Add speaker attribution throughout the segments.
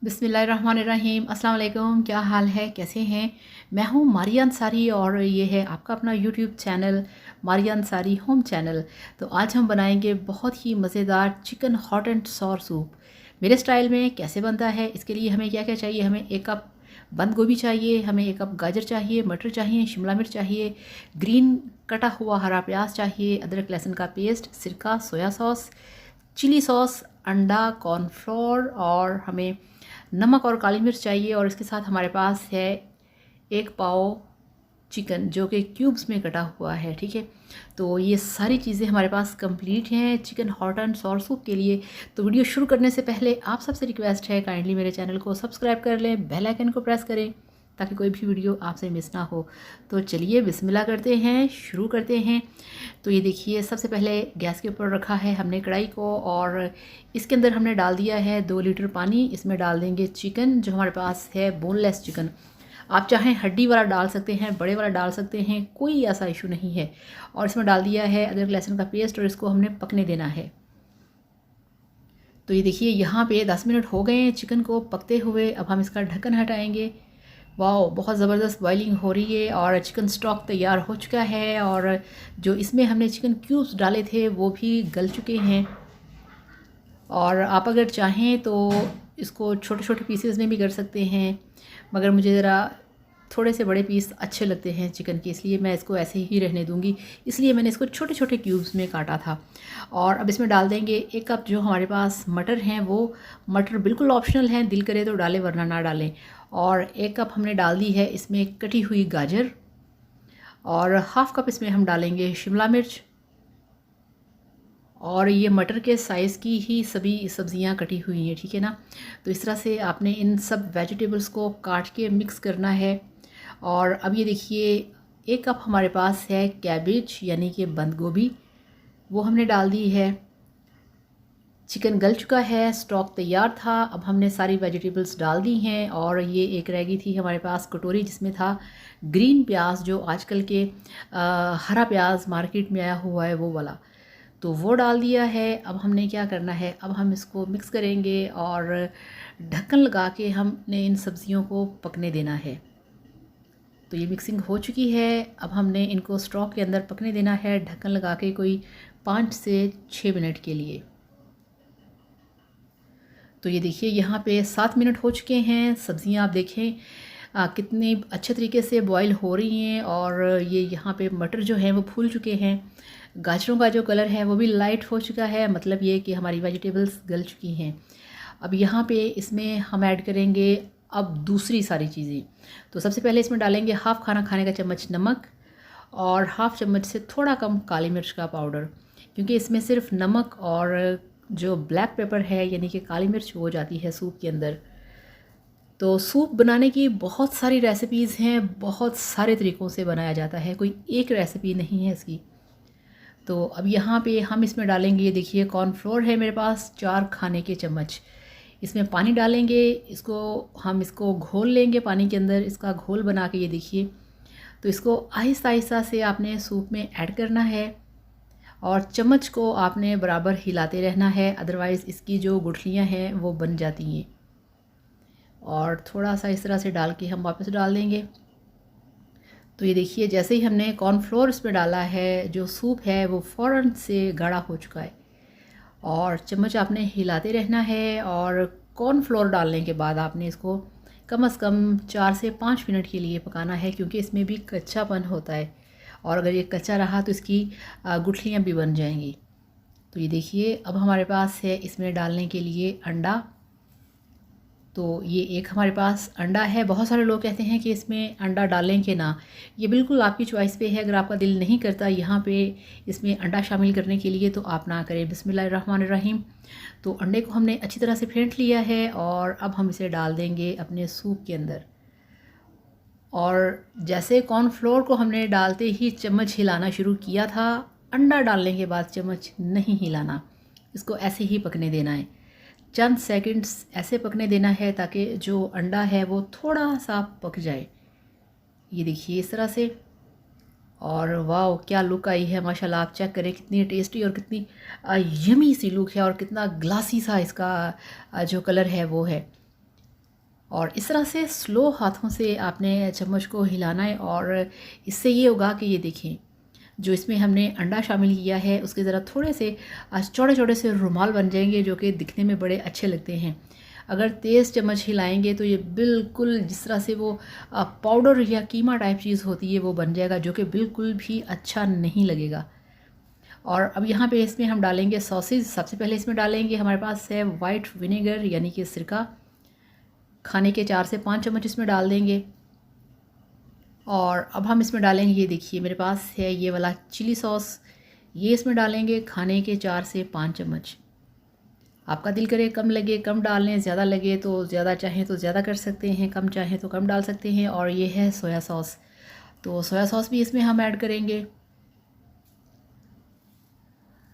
Speaker 1: बिस्मिल्लाहिर्रहमानिर्रहीम। अस्सलाम वालेकुम। क्या हाल है, कैसे हैं? मैं हूँ मारिया अंसारी और ये है आपका अपना YouTube channel Maria Ansari home channel. तो आज हम बनाएंगे बहुत ही मज़ेदार chicken hot and sour soup. मेरे स्टाइल में कैसे बनता है, इसके लिए हमें क्या क्या चाहिए? हमें 1 कप बंद गोभी चाहिए, हमें 1 कप गाजर चाहिए, मटर चाहिए, शिमला मिर्च चाहिए, ग्रीन कटा हुआ हरा प्याज चाहिए, अदरक लहसुन का पेस्ट, सिरका, सोया सॉस, चिली सॉस, अंडा, कॉर्नफ्लोर और हमें नमक और काली मिर्च चाहिए। और इसके साथ हमारे पास है 1 पाव चिकन जो कि क्यूब्स में कटा हुआ है। ठीक है, तो ये सारी चीज़ें हमारे पास कंप्लीट हैं chicken hot and sour soup के लिए। तो वीडियो शुरू करने से पहले आप सबसे रिक्वेस्ट है, काइंडली मेरे चैनल को सब्सक्राइब कर लें, बेल आइकन को प्रेस करें ताकि कोई भी वीडियो आपसे मिस ना हो। तो चलिए बिस्मिल्लाह करते हैं, शुरू करते हैं। तो ये देखिए, सबसे पहले गैस के ऊपर रखा है हमने कढ़ाई को और इसके अंदर हमने डाल दिया है 2 लीटर पानी। इसमें डाल देंगे चिकन जो हमारे पास है बोनलेस चिकन। आप चाहें हड्डी वाला डाल सकते हैं, बड़े वाला डाल सकते हैं, कोई ऐसा इशू नहीं है। और इसमें डाल दिया है अदरक लहसुन का पेस्ट और इसको हमने पकने देना है। तो ये देखिए, यहाँ पे 10 मिनट हो गए हैं चिकन को पकते हुए। अब हम इसका ढक्कन हटाएंगे। वाह, बहुत ज़बरदस्त बॉइलिंग हो रही है और चिकन स्टॉक तैयार हो चुका है और जो इसमें हमने चिकन क्यूब्स डाले थे वो भी गल चुके हैं। और आप अगर चाहें तो इसको छोटे छोटे पीसेस में भी कर सकते हैं, मगर मुझे ज़रा थोड़े से बड़े पीस अच्छे लगते हैं चिकन के, इसलिए मैं इसको ऐसे ही रहने दूंगी। इसलिए मैंने इसको छोटे छोटे क्यूब्स में काटा था। और अब इसमें डाल देंगे 1 कप जो हमारे पास मटर हैं। वो मटर बिल्कुल ऑप्शनल हैं, दिल करे तो डालें वरना ना डालें। और 1 कप हमने डाल दी है इसमें कटी हुई गाजर और हाफ़ कप इसमें हम डालेंगे शिमला मिर्च। और ये मटर के साइज़ की ही सभी सब्ज़ियां कटी हुई हैं, ठीक है ना। तो इस तरह से आपने इन सब वेजिटेबल्स को काट के मिक्स करना है। और अब ये देखिए, 1 कप हमारे पास है कैबेज यानी कि बंद गोभी, वो हमने डाल दी है। चिकन गल चुका है, स्टॉक तैयार था। अब हमने सारी वेजिटेबल्स डाल दी हैं और ये एक रह गई थी हमारे पास कटोरी जिसमें था ग्रीन प्याज, जो आजकल के हरा प्याज मार्केट में आया हुआ है वो वाला, तो वो डाल दिया है। अब हमने क्या करना है, अब हम इसको मिक्स करेंगे और ढक्कन लगा के हमने इन सब्ज़ियों को पकने देना है। तो ये मिक्सिंग हो चुकी है। अब हमने इनको स्टॉक के अंदर पकने देना है ढक्कन लगा के कोई 5 से 6 मिनट के लिए। तो ये देखिए, यहाँ पे 7 मिनट हो चुके हैं। सब्ज़ियाँ आप देखें कितनी अच्छे तरीके से बॉईल हो रही हैं और ये यहाँ पे मटर जो हैं वो फूल चुके हैं। गाजरों का जो कलर है वो भी लाइट हो चुका है, मतलब ये कि हमारी वेजिटेबल्स गल चुकी हैं। अब यहाँ पे इसमें हम ऐड करेंगे अब दूसरी सारी चीज़ें। तो सबसे पहले इसमें डालेंगे हाफ़ खाना खाने का चम्मच नमक और हाफ़ चम्मच से थोड़ा कम काली मिर्च का पाउडर, क्योंकि इसमें सिर्फ नमक और जो ब्लैक पेपर है यानी कि काली मिर्च हो जाती है सूप के अंदर। तो सूप बनाने की बहुत सारी रेसिपीज़ हैं, बहुत सारे तरीक़ों से बनाया जाता है, कोई एक रेसिपी नहीं है इसकी। तो अब यहाँ पे हम इसमें डालेंगे, ये देखिए कॉर्नफ्लोर है मेरे पास 4 खाने के चम्मच। इसमें पानी डालेंगे, हम इसको घोल लेंगे पानी के अंदर, इसका घोल बना के ये देखिए। तो इसको आहिस्ता आहिस्ता से आपने सूप में ऐड करना है और चम्मच को आपने बराबर हिलाते रहना है, अदरवाइज़ इसकी जो गुठलियाँ हैं वो बन जाती हैं। और थोड़ा सा इस तरह से डाल के हम वापस डाल देंगे। तो ये देखिए, जैसे ही हमने कॉर्नफ्लोर इसमें डाला है, जो सूप है वो फ़ौरन से गाढ़ा हो चुका है। और चम्मच आपने हिलाते रहना है और कॉर्नफ्लोर डालने के बाद आपने इसको कम से कम 4 से 5 मिनट के लिए पकाना है, क्योंकि इसमें भी कच्चापन होता है और अगर ये कच्चा रहा तो इसकी गुठलियाँ भी बन जाएंगी। तो ये देखिए, अब हमारे पास है इसमें डालने के लिए अंडा। तो ये एक हमारे पास अंडा है। बहुत सारे लोग कहते हैं कि इसमें अंडा डालें कि ना, ये बिल्कुल आपकी चॉइस पे है। अगर आपका दिल नहीं करता यहाँ पे इसमें अंडा शामिल करने के लिए तो आप ना करें। बिस्मिल्लाहिर्रहमानिर्रहीम। तो अंडे को हमने अच्छी तरह से फेंट लिया है और अब हम इसे डाल देंगे अपने सूप के अंदर। और जैसे कॉर्नफ्लोर को हमने डालते ही चम्मच हिलाना शुरू किया था, अंडा डालने के बाद चम्मच नहीं हिलाना, इसको ऐसे ही पकने देना है। चंद सेकंड्स ऐसे पकने देना है ताकि जो अंडा है वो थोड़ा सा पक जाए। ये देखिए इस तरह से। और वाह, क्या लुक आई है माशाल्लाह। आप चेक करें कितनी टेस्टी और कितनी यमी सी लुक है और कितना ग्लासी सा इसका जो कलर है वो है। और इस तरह से स्लो हाथों से आपने चम्मच को हिलाना है और इससे ये होगा कि ये देखें जो इसमें हमने अंडा शामिल किया है उसके ज़रा थोड़े से चौड़े चौड़े से रुमाल बन जाएंगे जो कि दिखने में बड़े अच्छे लगते हैं। अगर तेज़ चम्मच हिलाएंगे तो ये बिल्कुल जिस तरह से वो पाउडर या कीमा टाइप चीज़ होती है वो बन जाएगा, जो कि बिल्कुल भी अच्छा नहीं लगेगा। और अब यहाँ पे इसमें हम डालेंगे सॉसेज। सबसे पहले इसमें डालेंगे, हमारे पास है वाइट विनेगर यानी कि सिरका, खाने के 4 से 5 चम्मच इसमें डाल देंगे। और अब हम इसमें डालेंगे, ये देखिए मेरे पास है ये वाला चिली सॉस, ये इसमें डालेंगे खाने के 4 से 5 चम्मच। आपका दिल करे कम लगे कम डाल लें, ज़्यादा लगे तो ज़्यादा, चाहें तो ज़्यादा कर सकते हैं, कम चाहें तो कम डाल सकते हैं। और ये है सोया सॉस, तो सोया सॉस भी इसमें हम ऐड करेंगे,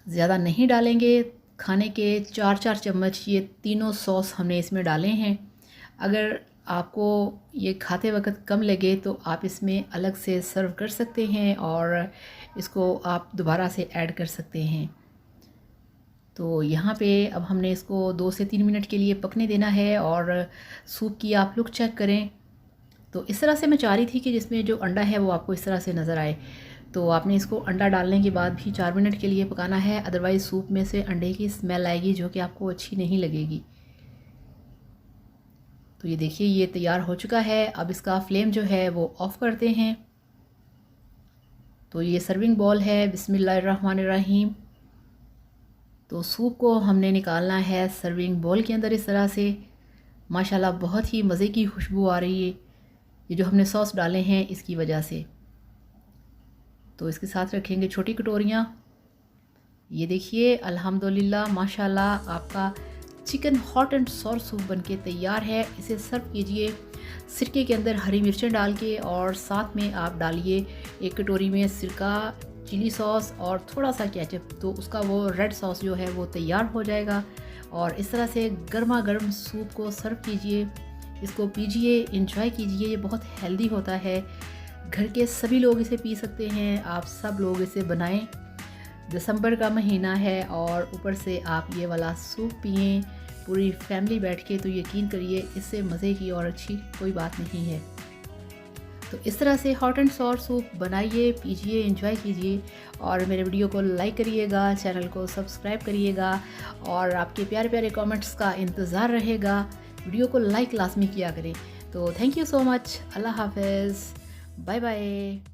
Speaker 1: ज़्यादा नहीं डालेंगे। खाने के 4-4 चम्मच ये तीनों सॉस हमने इसमें डाले हैं। अगर आपको ये खाते वक्त कम लगे तो आप इसमें अलग से सर्व कर सकते हैं और इसको आप दोबारा से ऐड कर सकते हैं। तो यहाँ पे अब हमने इसको 2 से 3 मिनट के लिए पकने देना है। और सूप की आप लुक चेक करें तो इस तरह से मैं चाह रही थी कि जिसमें जो अंडा है वो आपको इस तरह से नज़र आए। तो आपने इसको अंडा डालने के बाद भी 4 मिनट के लिए पकाना है, अदरवाइज़ सूप में से अंडे की स्मेल आएगी जो कि आपको अच्छी नहीं लगेगी। तो ये देखिए ये तैयार हो चुका है। अब इसका फ्लेम जो है वो ऑफ़ करते हैं। तो ये सर्विंग बॉल है, बिस्मिल्लाहिर्रहमानिर्रहीम। तो सूप को हमने निकालना है सर्विंग बॉल के अंदर इस तरह से। माशाल्लाह बहुत ही मज़े की खुशबू आ रही है, ये जो हमने सॉस डाले हैं इसकी वजह से। तो इसके साथ रखेंगे छोटी कटोरियाँ। ये देखिए अल्हम्दुलिल्लाह माशाल्लाह आपका chicken hot and sour soup बनके तैयार है। इसे सर्व कीजिए सिरके के अंदर हरी मिर्चें डाल के, और साथ में आप डालिए एक कटोरी में सिरका, चिली सॉस और थोड़ा सा केचप, तो उसका वो रेड सॉस जो है वो तैयार हो जाएगा। और इस तरह से गर्मा गर्म सूप को सर्व कीजिए, इसको पीजिए, इंजॉय कीजिए। ये बहुत हेल्दी होता है, घर के सभी लोग इसे पी सकते हैं। आप सब लोग इसे बनाएं, दिसंबर का महीना है और ऊपर से आप ये वाला सूप पिएं पूरी फैमिली बैठ के, तो यकीन करिए इससे मज़े की और अच्छी कोई बात नहीं है। तो इस तरह से हॉट एंड सॉर सूप बनाइए, पीजिए, एंजॉय कीजिए। और मेरे वीडियो को लाइक करिएगा, चैनल को सब्सक्राइब करिएगा और आपके प्यारे प्यारे कमेंट्स का इंतज़ार रहेगा। वीडियो को लाइक लाजमी किया करें। तो थैंक यू सो मच। अल्लाह हाफ़िज़, बाय बाय।